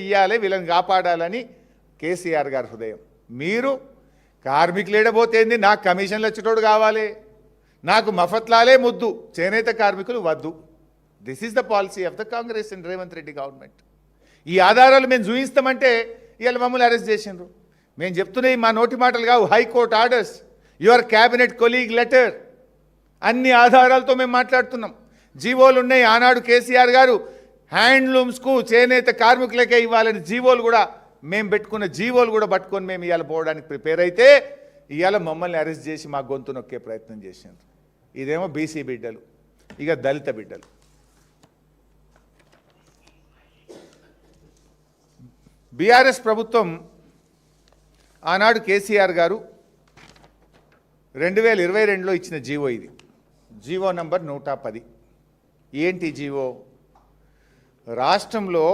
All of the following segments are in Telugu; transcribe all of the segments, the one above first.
ఇయ్యాలి, వీళ్ళని కాపాడాలని కేసీఆర్ గారి హృదయం. మీరు కార్మికులు ఏడబోతేంది, నాకు కమిషన్లు వచ్చేటోడు కావాలి, నాకు మఫత్లాలే ముద్దు, చేనేత కార్మికులు వద్దు. This is the policy of the Congress and Revanth Reddy government. ఈ ఆధారాలు మేము చూపిస్తామంటే ఇవాళ మమ్మల్ని అరెస్ట్ చేసిండ్రు. మేము చెప్తున్నాయి మా నోటి మాటలు కావు, high court orders, your cabinet colleague letter, అన్ని ఆధారాలతో మేము మాట్లాడుతున్నాం. జీవోలు ఉన్నాయి. ఆనాడు కేసీఆర్ గారు హ్యాండ్లూమ్స్కు చేనేత కార్మికులకే ఇవ్వాలని జీవోలు కూడా మేము పెట్టుకున్న జీవోలు కూడా పట్టుకొని మేము ఇవాళ పోవడానికి ప్రిపేర్ అయితే ఇవాళ మమ్మల్ని అరెస్ట్ చేసి మా గొంతు నొక్కే ప్రయత్నం చేసిండ్రు. ఇదేమో బీసీ బిడ్డలు, ఇక దళిత బిడ్డలు. బీఆర్ఎస్ ప్రభుత్వం ఆనాడు కేసీఆర్ గారు 2022లో ఇచ్చిన జీవో ఇది, జీవో నంబర్ 110. ఏంటి జీవో? రాష్ట్రంలో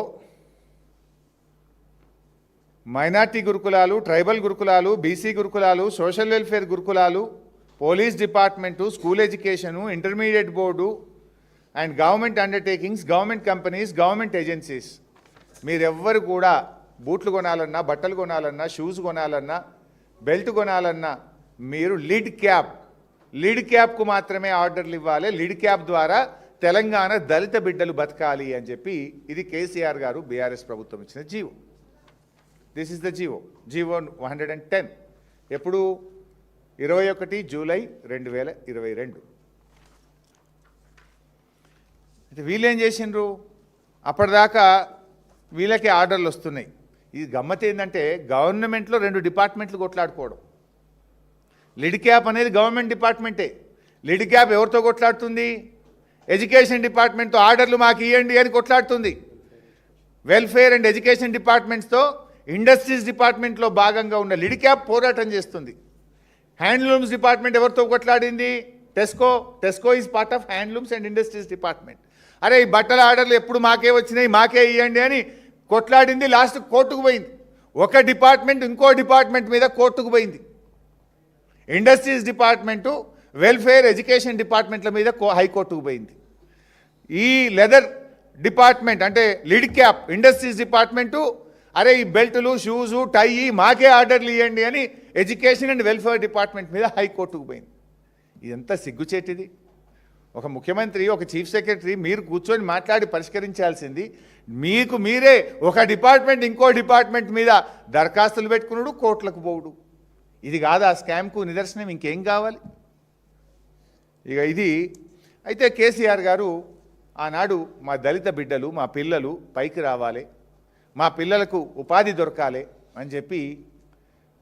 మైనార్టీ గురుకులాలు, ట్రైబల్ గురుకులాలు, బీసీ గురుకులాలు, సోషల్ వెల్ఫేర్ గురుకులాలు, police department, school education, intermediate board and government undertakings, government companies, government agencies, మీరెవ్వరు కూడా బూట్లు కొనాలన్నా, బట్టలు కొనాలన్నా, షూస్ కొనాలన్నా, బెల్ట్ కొనాలన్నా మీరు లిడ్ క్యాప్కు మాత్రమే ఆర్డర్లు ఇవ్వాలి. లిడ్ క్యాప్ ద్వారా తెలంగాణ దళిత బిడ్డలు బతకాలి అని చెప్పి ఇది కేసీఆర్ గారు బీఆర్ఎస్ ప్రభుత్వం ఇచ్చిన GO. This is the GO, GO 110. ఎప్పుడు? 21 జూలై 2022. అయితే వీళ్ళేం చేసిండ్రు? అప్పటిదాకా వీళ్ళకి ఆర్డర్లు వస్తున్నాయి. ఇది గమ్మత్ ఏంటంటే గవర్నమెంట్లో 2 డిపార్ట్మెంట్లు కొట్లాడుకోవడం. లిడ్ క్యాప్ అనేది గవర్నమెంట్ డిపార్ట్మెంటే. లిడ్ క్యాప్ ఎవరితో కొట్లాడుతుంది? ఎడ్యుకేషన్ డిపార్ట్మెంట్తో ఆర్డర్లు మాకు ఇవ్వండి అని కొట్లాడుతుంది. వెల్ఫేర్ అండ్ ఎడ్యుకేషన్ డిపార్ట్మెంట్స్తో ఇండస్ట్రీస్ డిపార్ట్మెంట్లో భాగంగా ఉన్న లిడ్ క్యాప్ పోరాటం చేస్తుంది. హ్యాండ్లూమ్స్ డిపార్ట్మెంట్ ఎవరితో కొట్లాడింది? TESCO is part of handlooms and industries department. అరే ఈ బట్టల ఆర్డర్లు ఎప్పుడు మాకే వచ్చినాయి, మాకే ఇవ్వండి అని కొట్లాడింది. లాస్ట్ కోర్టుకు పోయింది. ఒక డిపార్ట్మెంట్ ఇంకో డిపార్ట్మెంట్ మీద కోర్టుకు పోయింది. ఇండస్ట్రీస్ డిపార్ట్మెంటు, వెల్ఫేర్, ఎడ్యుకేషన్ డిపార్ట్మెంట్ల మీద హైకోర్టుకు పోయింది. ఈ లెదర్ డిపార్ట్మెంట్ అంటే లిడ్ క్యాప్ ఇండస్ట్రీస్ డిపార్ట్మెంటు అరే ఈ బెల్టులు, షూజు, టై మాకే ఆర్డర్లు ఇవ్వండి అని ఎడ్యుకేషన్ అండ్ వెల్ఫేర్ డిపార్ట్మెంట్ మీద హైకోర్టుకు పోయింది. ఇదంతా సిగ్గుచేటిది. ఒక ముఖ్యమంత్రి, ఒక చీఫ్ సెక్రటరీ మీరు కూర్చొని మాట్లాడి పరిష్కరించాల్సింది. మీకు మీరే ఒక డిపార్ట్మెంట్ ఇంకో డిపార్ట్మెంట్ మీద దరఖాస్తులు పెట్టుకున్నాడు, కోర్టులకు పోవుడు. ఇది కాదు ఆ స్కామ్కు నిదర్శనం. ఇంకేం కావాలి? ఇక ఇది అయితే కేసీఆర్ గారు ఆనాడు మా దళిత బిడ్డలు, మా పిల్లలు పైకి రావాలి, మా పిల్లలకు ఉపాధి దొరకాలి అని చెప్పి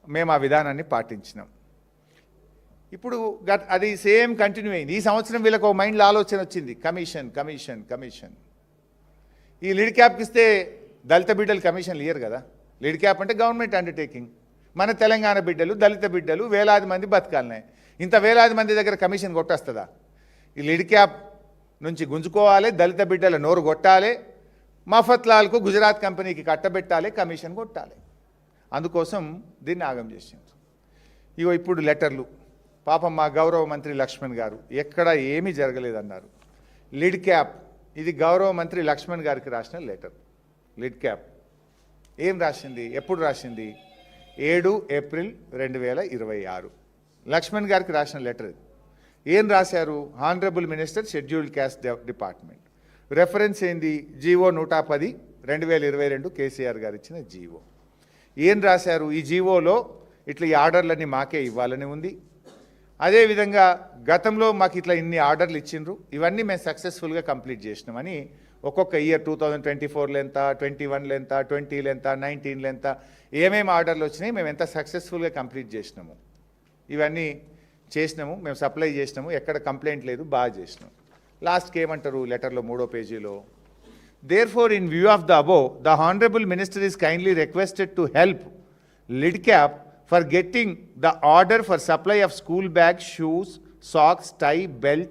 మేము ఆ విధానాన్ని పాటించినాం. ఇప్పుడు అది సేమ్ కంటిన్యూ అయింది. ఈ సంవత్సరం వీళ్ళకు ఒక మైండ్లో ఆలోచన వచ్చింది, కమిషన్. ఈ లిడ్ క్యాప్కి ఇస్తే దళిత బిడ్డలు కమిషన్లు ఇయ్యరు కదా. లిడ్ క్యాప్ అంటే గవర్నమెంట్ అండర్టేకింగ్. మన తెలంగాణ బిడ్డలు, దళిత బిడ్డలు వేలాది మంది బతకాలనే. ఇంత వేలాది మంది దగ్గర కమిషన్ కొట్టేస్తుందా? ఈ లిడ్ క్యాప్ నుంచి గుంజుకోవాలి, దళిత బిడ్డల నోరు కొట్టాలి, మఫత్లాల్కు గుజరాత్ కంపెనీకి కట్టబెట్టాలి, కమిషన్ కొట్టాలి. అందుకోసం దీన్ని ఆగం చేసింది. ఇగో ఇప్పుడు లెటర్లు. పాపం మా గౌరవ మంత్రి లక్ష్మణ్ గారు ఎక్కడ ఏమీ జరగలేదన్నారు. లిడ్ క్యాప్ ఇది గౌరవ మంత్రి లక్ష్మణ్ గారికి రాసిన లెటర్. లిడ్ క్యాప్ ఏం రాసింది? ఎప్పుడు రాసింది? 7 ఏప్రిల్ 2026 లక్ష్మణ్ గారికి రాసిన లెటర్. ఏం రాశారు? Honourable minister scheduled caste department. Reference ఏంది? జీవో 110 2022 కేసీఆర్ గారు ఇచ్చిన జీవో. ఏం రాశారు? ఈ జీవోలో ఇట్లా ఈ ఆర్డర్లన్నీ మాకే ఇవ్వాలని ఉంది. అదేవిధంగా గతంలో మాకు ఇట్లా ఇన్ని ఆర్డర్లు ఇచ్చిండ్రు, ఇవన్నీ మేము సక్సెస్ఫుల్గా కంప్లీట్ చేసినామని ఒక్కొక్క ఇయర్ 2024లో ఎంత, 21లో ఎంత, 20లో ఎంత, 19లో ఎంత, ఏమేమి ఆర్డర్లు వచ్చినాయి, మేము ఎంత సక్సెస్ఫుల్గా కంప్లీట్ చేసినాము, ఇవన్నీ చేసినాము, మేము సప్లై చేసినాము, ఎక్కడ కంప్లైంట్ లేదు, బాగా చేసినాము. లాస్ట్కి ఏమంటారు లెటర్లో 3వ పేజీలో? Therefore, in view of the above, the Honorable Minister is kindly requested to help LIDCAP for getting the order for supply of school bags, shoes, socks, tie, belt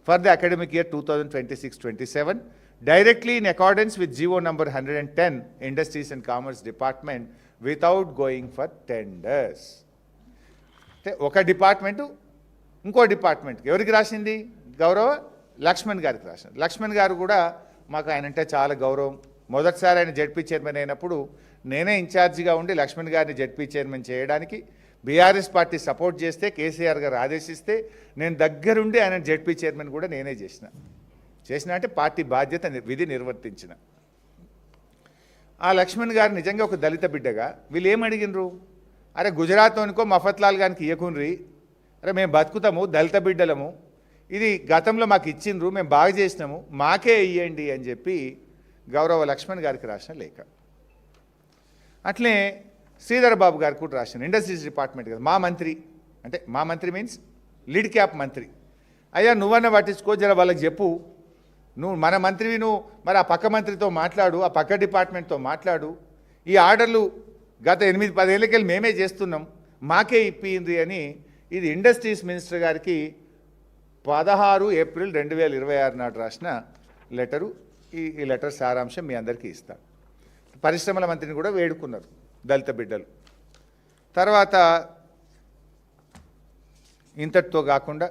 for the academic year 2026-27 directly in accordance with GO number 110 Industries and Commerce Department without going for tenders. ఒక డిపార్ట్మెంటు ఇంకో డిపార్ట్మెంట్కి ఎవరికి రాసింది? గౌరవ లక్ష్మణ్ గారికి రాసింది. లక్ష్మణ్ గారు కూడా మాకు ఆయన అంటే చాలా గౌరవం, మొదటిసారి ఆయన జడ్పీ చైర్మన్ అయినప్పుడు నేనే ఇన్ఛార్జిగా ఉండి లక్ష్మణ్ గారిని జడ్పీ చైర్మన్ చేయడానికి బీఆర్ఎస్ పార్టీ సపోర్ట్ చేస్తే కేసీఆర్ గారు ఆదేశిస్తే నేను దగ్గరుండి ఆయన జడ్పీ చైర్మన్ కూడా నేనే చేసిన అంటే పార్టీ బాధ్యత విధి నిర్వర్తించిన. ఆ లక్ష్మణ్ గారు నిజంగా ఒక దళిత బిడ్డగా వీళ్ళు ఏమడిగినరు, అరే గుజరాత్లోనికో మఫత్లాల్ గారికి ఇయ్యకుండ్రి, అరే మేము బతుకుతాము దళిత బిడ్డలము, ఇది గతంలో మాకు ఇచ్చిండ్రు మేము బాగా చేసినాము మాకే ఇయ్యండి అని చెప్పి గౌరవ లక్ష్మణ్ గారికి రాసిన లేఖ. అట్లే శ్రీధర్ బాబు గారికి కూడా రాసిన ఇండస్ట్రీస్ డిపార్ట్మెంట్ కదా, మా మంత్రి అంటే మా మంత్రి మీన్స్ లీడ్ క్యాప్ మంత్రి, అయ్యా నువ్వన్నా పట్టించుకో జర వాళ్ళకి చెప్పు, నువ్వు మన మంత్రివి నువ్వు మరి ఆ పక్క మంత్రితో మాట్లాడు, ఆ పక్క డిపార్ట్మెంట్తో మాట్లాడు, ఈ ఆర్డర్లు గత 8-10 ఏళ్ళకెళ్ళి మేమే చేస్తున్నాం మాకే ఇప్పింది అని ఇది ఇండస్ట్రీస్ మినిస్టర్ గారికి 16 ఏప్రిల్ 2026 నాడు రాసిన లెటరు. ఈ లెటర్ సారాంశం మీ అందరికీ ఇస్తాను. పరిశ్రమల మంత్రిని కూడా వేడుకున్నారు దళిత బిడ్డలు. తర్వాత ఇంతటితో కాకుండా